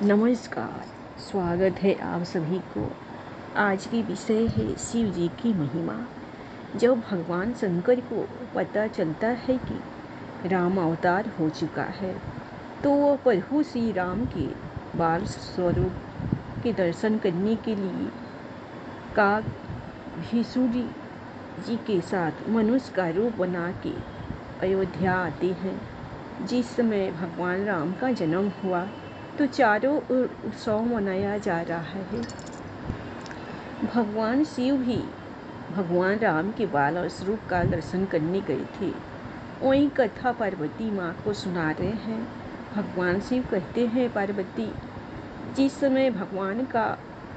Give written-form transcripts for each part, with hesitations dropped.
नमस्कार। स्वागत है आप सभी को। आज की विषय है शिव जी की महिमा। जब भगवान शंकर को पता चलता है कि राम अवतार हो चुका है तो वह प्रभु श्री राम के बाल स्वरूप के दर्शन करने के लिए काक भीषुरी जी के साथ मनुष्य का रूप बना के अयोध्या आते हैं। जिस समय भगवान राम का जन्म हुआ तो चारों ओर उत्सव मनाया जा रहा है। भगवान शिव भी भगवान राम के बाल और स्वरूप का दर्शन करने गए थे। वही कथा पार्वती माँ को सुना रहे हैं। भगवान शिव कहते हैं, पार्वती, जिस समय भगवान का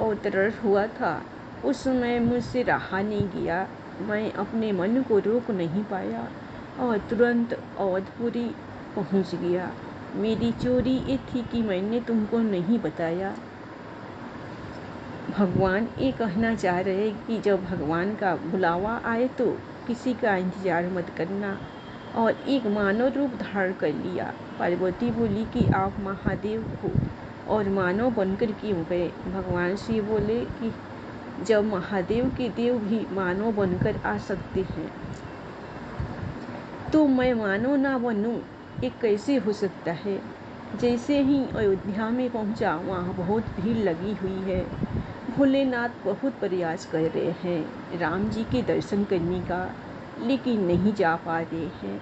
अवतरण हुआ था उस समय मुझसे रहा नहीं गया। मैं अपने मन को रोक नहीं पाया और तुरंत अवधपुरी पहुँच गया। मेरी चोरी ये थी कि मैंने तुमको नहीं बताया। भगवान ये कहना चाह रहे कि जब भगवान का बुलावा आए तो किसी का इंतजार मत करना, और एक मानव रूप धारण कर लिया। पार्वती बोली कि आप महादेव हो और मानव बनकर क्यों गए? भगवान शिव बोले कि जब महादेव के देव भी मानव बनकर आ सकते हैं तो मैं मानव ना बनूं, ये कैसे हो सकता है? जैसे ही अयोध्या में पहुंचा वहाँ बहुत भीड़ लगी हुई है। भोलेनाथ बहुत प्रयास कर रहे हैं राम जी के दर्शन करने का, लेकिन नहीं जा पा रहे हैं।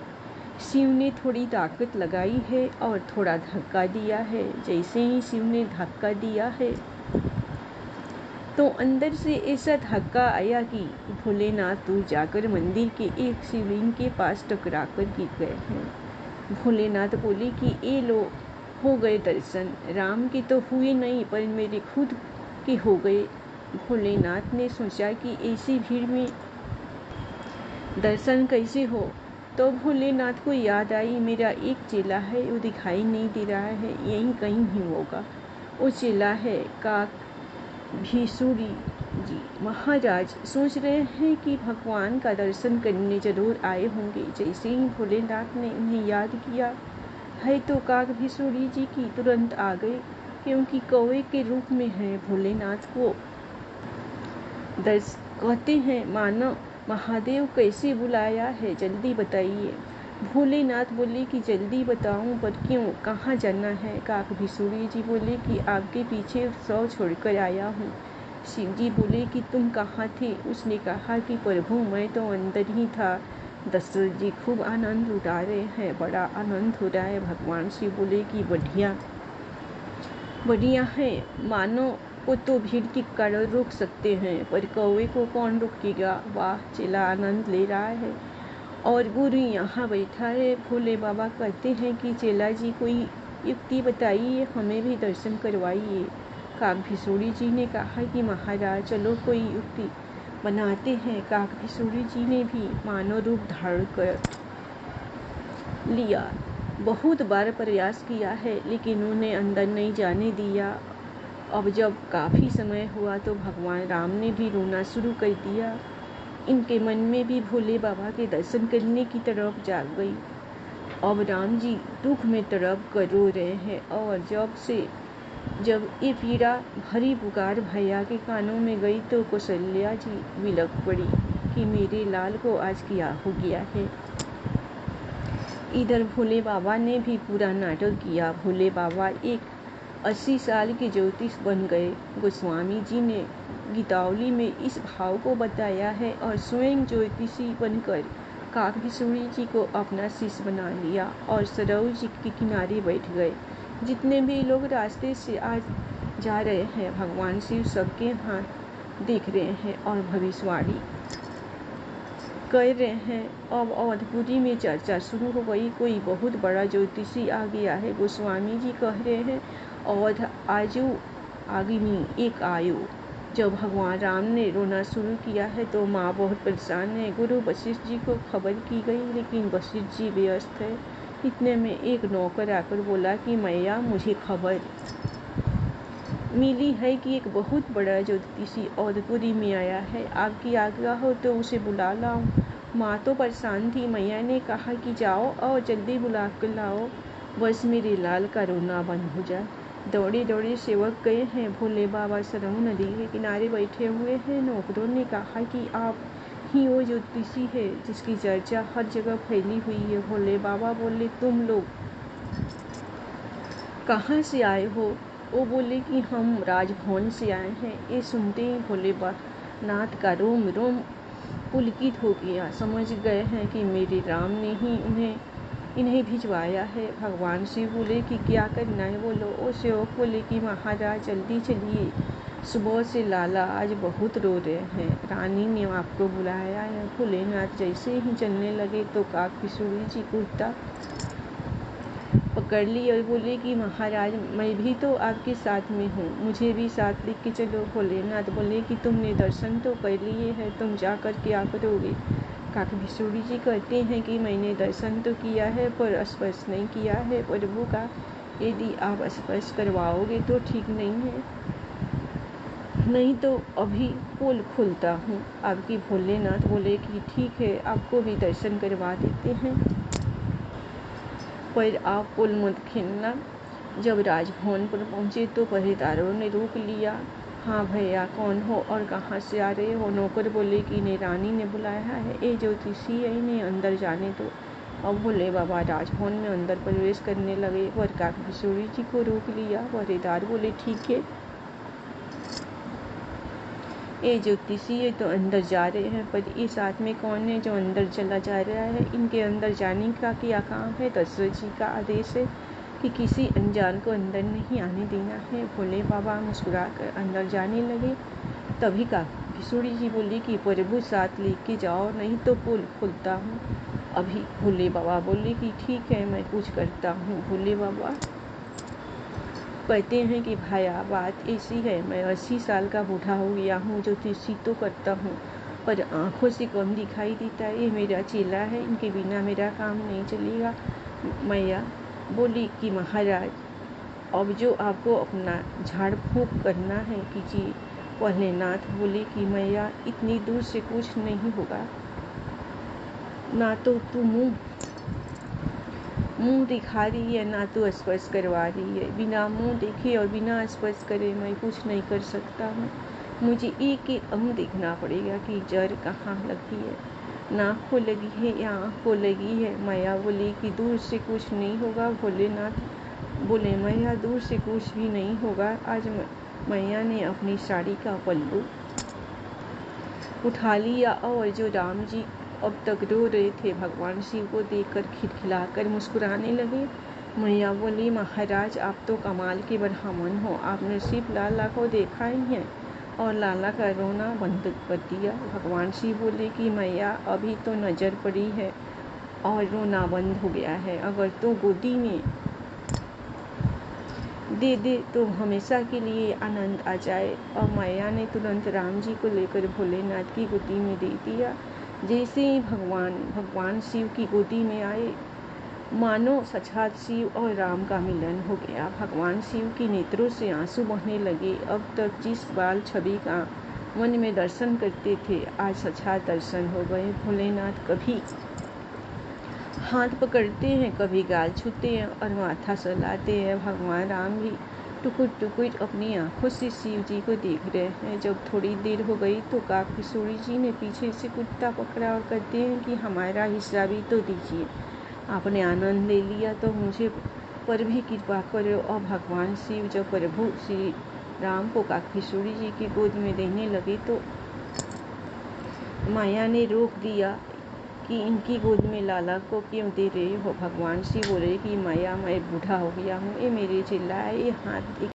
शिव ने थोड़ी ताकत लगाई है और थोड़ा धक्का दिया है। जैसे ही शिव ने धक्का दिया है तो अंदर से ऐसा धक्का आया कि भोलेनाथ दूर जाकर मंदिर के एक शिवलिंग के पास टकरा कर गिर गए हैं। भोलेनाथ बोले कि ये लो, हो गए दर्शन। राम के तो हुए नहीं पर मेरे खुद के हो गए। भोलेनाथ ने सोचा कि ऐसी भीड़ में दर्शन कैसे हो। तो भोलेनाथ को याद आई, मेरा एक चेला है, वो दिखाई नहीं दे रहा है, यहीं कहीं ही होगा। वो चेला है काक भीषुरी जी। महाराज सोच रहे हैं कि भगवान का दर्शन करने जरूर आए होंगे। जैसे ही भोलेनाथ ने उन्हें याद किया है तो काक भीषुरी जी की तुरंत आ गए, क्योंकि कौवे के रूप में है। भोलेनाथ को कहते हैं, मानो महादेव कैसे बुलाया है, जल्दी बताइए। भोलेनाथ बोले कि जल्दी बताऊं, पर क्यों, कहाँ जाना है? काक भीषुरी जी बोले कि आपके पीछे उत्सव छोड़कर आया हूँ। शिव जी बोले कि तुम कहाँ थे? उसने कहा कि प्रभु मैं तो अंदर ही था। दशरथ जी खूब आनंद उठा रहे हैं, बड़ा आनंद हो रहा है। भगवान शिव बोले कि बढ़िया बढ़िया है, मानो को तो भीड़ के कारण रोक सकते हैं, पर कौवे को कौन रोकेगा? वाह, चेला आनंद ले रहा है और गुरु यहाँ बैठा है। भोले बाबा कहते हैं कि चेला जी कोई युक्ति बताइए, हमें भी दर्शन करवाइए। काक भीषुरी जी ने कहा कि महाराज चलो कोई युक्ति बनाते हैं। काक भीषुरी जी ने भी मानव रूप धारण कर लिया। बहुत बार प्रयास किया है लेकिन उन्हें अंदर नहीं जाने दिया। अब जब काफ़ी समय हुआ तो भगवान राम ने भी रोना शुरू कर दिया। इनके मन में भी भोले बाबा के दर्शन करने की तरफ जाग गई। अब राम जी दुख में तड़प कर रो रहे हैं, और जब ये पीड़ा भरी पुकार भैया के कानों में गई तो कौशल्या जी बिलख पड़ी कि मेरे लाल को आज क्या हो गया है। इधर भोले बाबा ने भी पूरा नाटक किया। भोले बाबा एक 80 साल के ज्योतिष बन गए। गोस्वामी जी ने गीतावली में इस भाव को बताया है और स्वयं ज्योतिषी बनकर काक भीषुरी जी को अपना शिष्य बना लिया और सरोवर जी के किनारे बैठ गए। जितने भी लोग रास्ते से आज जा रहे हैं भगवान शिव सबके हाथ देख रहे हैं और भविष्यवाणी कर रहे हैं। अब अवधपुरी में चर्चा शुरू हो गई, कोई बहुत बड़ा ज्योतिषी आ गया है। गोस्वामी जी कह रहे हैं, अवध आजू आगिनी एक आयु। जब भगवान राम ने रोना शुरू किया है तो माँ बहुत परेशान है। गुरु वशिष्ठ जी को खबर की गई लेकिन वशिष्ठ जी व्यस्त है। इतने में एक नौकर आकर बोला कि मैया मुझे खबर मिली है कि एक बहुत बड़ा ज्योतिषी अवधपुरी में आया है, आपकी आज्ञा हो तो उसे बुला लाऊं। माँ तो परेशान थी। मैया ने कहा कि जाओ और जल्दी बुला कर लाओ, बस मेरे लाल का रोना बंद हो जाए। दौड़े दौड़े सेवक गए हैं। भोले बाबा सरयू नदी के किनारे बैठे हुए हैं। नौकरों ने कहा कि आप ही वो ज्योतिषी है जिसकी चर्चा हर जगह फैली हुई है। भोले बाबा बोले, तुम लोग कहाँ से आए हो? वो बोले कि हम राजभवन से आए हैं। ये सुनते ही भोले नाथ का रोम रोम पुलकित हो गया। समझ गए हैं कि मेरे राम ने ही इन्हें भिजवाया है। भगवान शिव बोले कि क्या करना है बोलो। वो सेवक बोले कि महाराज जल्दी चलिए, सुबह से लाला आज बहुत रो रहे हैं, रानी ने आपको बुलाया है। भोलेनाथ जैसे ही चलने लगे तो काकभीसुरी जी कुर्ता पकड़ ली और बोले कि महाराज मैं भी तो आपके साथ में हूँ, मुझे भी साथ लेके चलो। भोलेनाथ बोले कि तुमने दर्शन तो कर लिए है, तुम जाकर क्या करोगे? काकभीसुरी जी कहते हैं कि मैंने दर्शन तो किया है पर स्पर्श नहीं किया है प्रभु का। यदि आप स्पर्श करवाओगे तो ठीक नहीं है, नहीं तो अभी पोल खोलता हूँ आपकी। भोलेनाथ बोले कि ठीक है, आपको भी दर्शन करवा देते हैं, पर आप पोल मत खेलना। जब राजभवन पर पहुंचे तो पहरेदारों ने रोक लिया। हाँ भैया, कौन हो और कहाँ से आ रहे हो? नौकर बोले कि इन्हें रानी ने बुलाया है, ये ज्योतिषी है, इन्हें अंदर जाने दो। अब भोले बाबा राजभवन में अंदर प्रवेश करने लगे पर काकभीसुरी जी को रोक लिया। पहरेदार बोले ठीक है, ये ज्योतिषी है तो अंदर जा रहे हैं, पर इस साथ में कौन है जो अंदर चला जा रहा है? इनके अंदर जाने का क्या काम है? दशरथ जी का आदेश है कि किसी अनजान को अंदर नहीं आने देना है। भोले बाबा मुस्कुराकर अंदर जाने लगे। तभी काकभीसुरी जी बोली कि प्रभु साथ लेके जाओ, नहीं तो पोल खोलता हूँ अभी। भोले बाबा बोले कि ठीक है, मैं कुछ करता हूँ। भोले बाबा कहते हैं कि भाया, बात ऐसी है, मैं 80 साल का बूढ़ा हो गया हूँ, ज्योतिषी तो करता हूँ पर आँखों से कम दिखाई देता है। ये मेरा चेला है, इनके बिना मेरा काम नहीं चलेगा। मैया बोली कि महाराज अब जो आपको अपना झाड़ फूँक करना है कीजिए। भोलेनाथ बोले कि मैया इतनी दूर से कुछ नहीं होगा, ना तो तू मुंह दिखा रही है, ना तो स्पर्श करवा रही है। बिना मुंह देखे और बिना स्पर्श करे मैं कुछ नहीं कर सकता हूँ। मुझे एक एक अंग देखना पड़ेगा कि जड़ कहाँ लगी है, नाक को लगी है या आँख को लगी है। मैया बोली कि दूर से कुछ नहीं होगा। भोलेनाथ बोले, मैया दूर से कुछ भी नहीं होगा। आज मैया ने अपनी साड़ी का पल्लू उठा लिया और जो राम जी अब तक रो रहे थे, भगवान शिव को देखकर खिलखिलाकर मुस्कुराने लगे। मैया बोली, महाराज आप तो कमाल के ब्राह्मण हो, आपने सिर्फ लाला को देखा ही है और लाला का रोना बंद कर दिया। भगवान शिव बोले कि मैया अभी तो नज़र पड़ी है और रोना बंद हो गया है, अगर तो गोदी में दे दे तो हमेशा के लिए आनंद आ जाए। और मैया ने तुरंत राम जी को लेकर भोलेनाथ की गोदी में दे दिया। जैसे ही भगवान शिव की गोदी में आए, मानो साक्षात शिव और राम का मिलन हो गया। भगवान शिव की नेत्रों से आंसू बहने लगे। अब तक जिस बाल छवि का मन में दर्शन करते थे, आज साक्षात दर्शन हो गए। भोलेनाथ कभी हाथ पकड़ते हैं, कभी गाल छूते हैं और माथा सहलाते हैं। भगवान राम भी टुकुर टुकुर अपनी आंखों से शिव जी को देख रहे हैं। जब थोड़ी देर हो गई तो काकभीसुरी जी ने पीछे से कुत्ता पकड़ा और कहते हैं कि हमारा हिस्सा भी तो दीजिए, आपने आनंद ले लिया तो मुझे पर भी कृपा करो। और भगवान शिव जब प्रभु श्री राम को काकभीसुरी जी की गोद में देने लगे तो माया ने रोक दिया कि इनकी गोद में लाला को क्यों दे रहे हो? भगवान शिव बोले कि माया मैं बूढ़ा हो गया हूँ, ये मेरे चेला है, ये हाथ